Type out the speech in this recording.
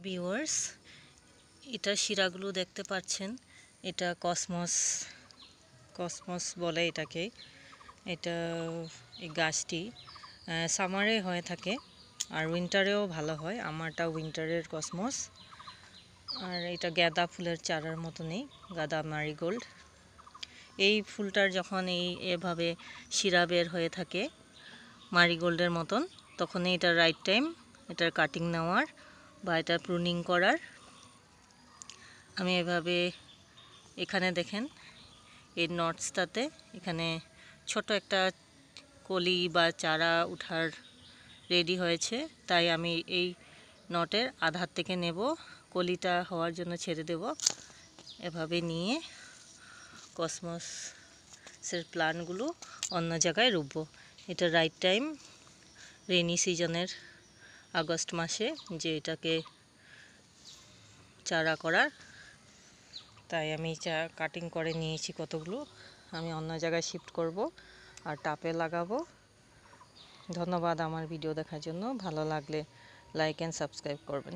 Viewers, এটা শিরাগুলো দেখতে পাচ্ছেন, এটা কসমস বলে এটাকে। এটা এই গাছটি সামারে হয়ে থাকে আর উইন্টারেও ভালো হয়। আমারটা উইন্টারের কসমস। আর এটা গাঁদা ফুলের চারার মতনই, গাঁদা মারিগোল্ড। এই ফুলটার যখন এভাবে শিরা বের হয়ে থাকে মারিগোল্ডের মতন, তখনই এটা রাইট টাইম এটার কাটিং নেওয়ার বা এটা প্রুনিং করার। আমি এভাবে এখানে দেখেন এই নটসটাতে এখানে ছোট একটা কলি বা চারা উঠার রেডি হয়েছে, তাই আমি এই নটের আধার থেকে নেব, কলিটা হওয়ার জন্য ছেড়ে দেব। এভাবে নিয়ে কসমসের প্লান্টগুলো অন্য জায়গায় রুববো। এটা রাইট টাইম রেনি সিজনের আগস্ট মাসে যে এটাকে চারা করার, তাই আমি কাটিং করে নিয়েছি কতগুলো। আমি অন্য জায়গায় শিফট করব আর টাপে লাগাবো। ধন্যবাদ আমার ভিডিও দেখার জন্য। ভালো লাগলে লাইক অ্যান্ড সাবস্ক্রাইব করবেন।